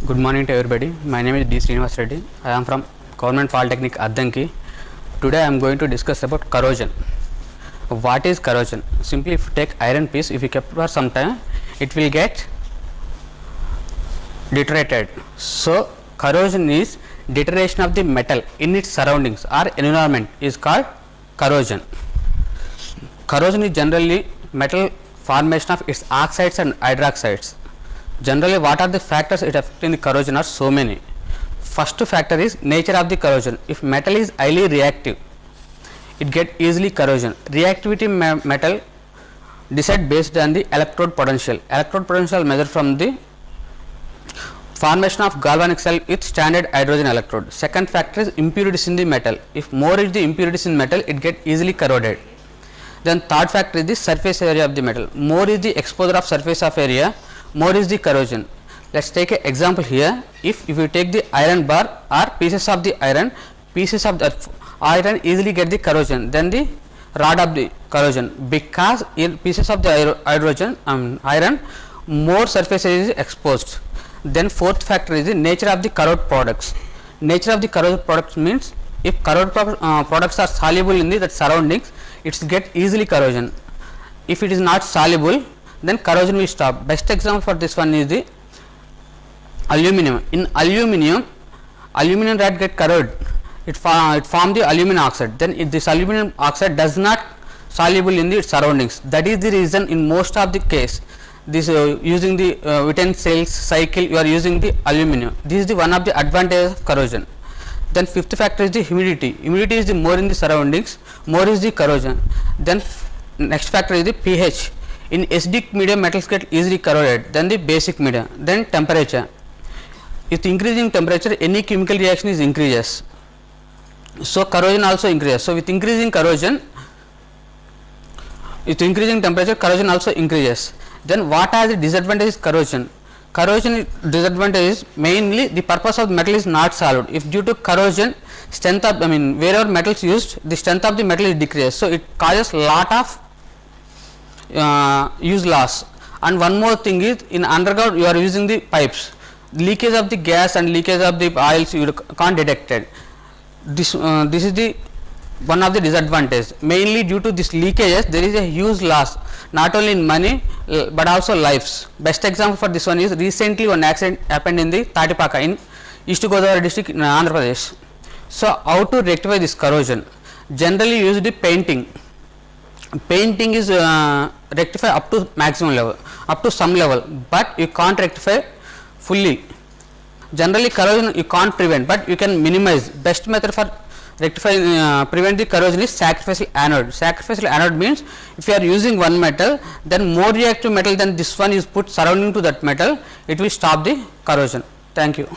Good morning to everybody. My name is D. Srinivas Reddy. I am from Government Polytechnic Addanki. Today I am going to discuss about corrosion. What is corrosion? Simply, if you take iron piece, if you keep for some time, it will get deteriorated. So corrosion is deterioration of the metal in its surroundings or environment is called corrosion. Corrosion is generally metal formation of its oxides and hydroxides. Generally, what are the factors it affecting the corrosion are so many. First factor is nature of the corrosion. If metal is highly reactive, it get easily corrosion. Reactivity metal decide based on the electrode potential. Electrode potential measured from the formation of galvanic cell with standard hydrogen electrode. Second factor is impurities in the metal. If more is the impurities in metal, it get easily corroded. Then third factor is the surface area of the metal. More is the exposure of surface of area, more is the corrosion. Let's take an example here. If you take the iron bar or pieces of the iron easily get the corrosion, then the rod of the corrosion, because in pieces of the iron more surface area is exposed. Then fourth factor is the nature of the corrode products. Nature of the corrode products means if corrode products are soluble in the surroundings, it get easily corrosion. If it is not soluble, then corrosion will stop. Best example for this one is the aluminum. In aluminum rod get corroded, it form the aluminum oxide. Then if this aluminum oxide does not soluble in the surroundings, that is the reason in most of the case this using the Witten cells cycle you are using the aluminum. This is the one of the advantages of corrosion. Then fifth factor is the humidity. Humidity is the more in the surroundings, more is the corrosion. Then next factor is the pH. In acidic medium, metals get easily corroded. Then the basic medium. Then temperature. With increasing temperature, any chemical reaction is increases. So corrosion also increases. So with increasing temperature, corrosion also increases. Then what are the disadvantages of corrosion? Corrosion disadvantage is mainly the purpose of the metal is not solved. If due to corrosion, strength of wherever metal is used, the strength of the metal is decreased. So it causes lot of use loss. And one more thing is, in underground you are using the pipes, leakage of the gas and leakage of the oils you can't detect it. This is the one of the disadvantages. Mainly due to this leakages, there is a huge loss, not only in money but also lives. Best example for this one is recently one accident happened in the Tatipaka in East Godavari district in Andhra Pradesh. So how to rectify this corrosion? Generally use the painting. Painting is rectify up to maximum level, up to some level, but you can't rectify fully. Generally corrosion you can't prevent, but you can minimize. Best method for rectify prevent the corrosion is sacrificial anode. Sacrificial anode means if you are using one metal, then more reactive metal than this one is put surrounding to that metal, it will stop the corrosion. Thank you.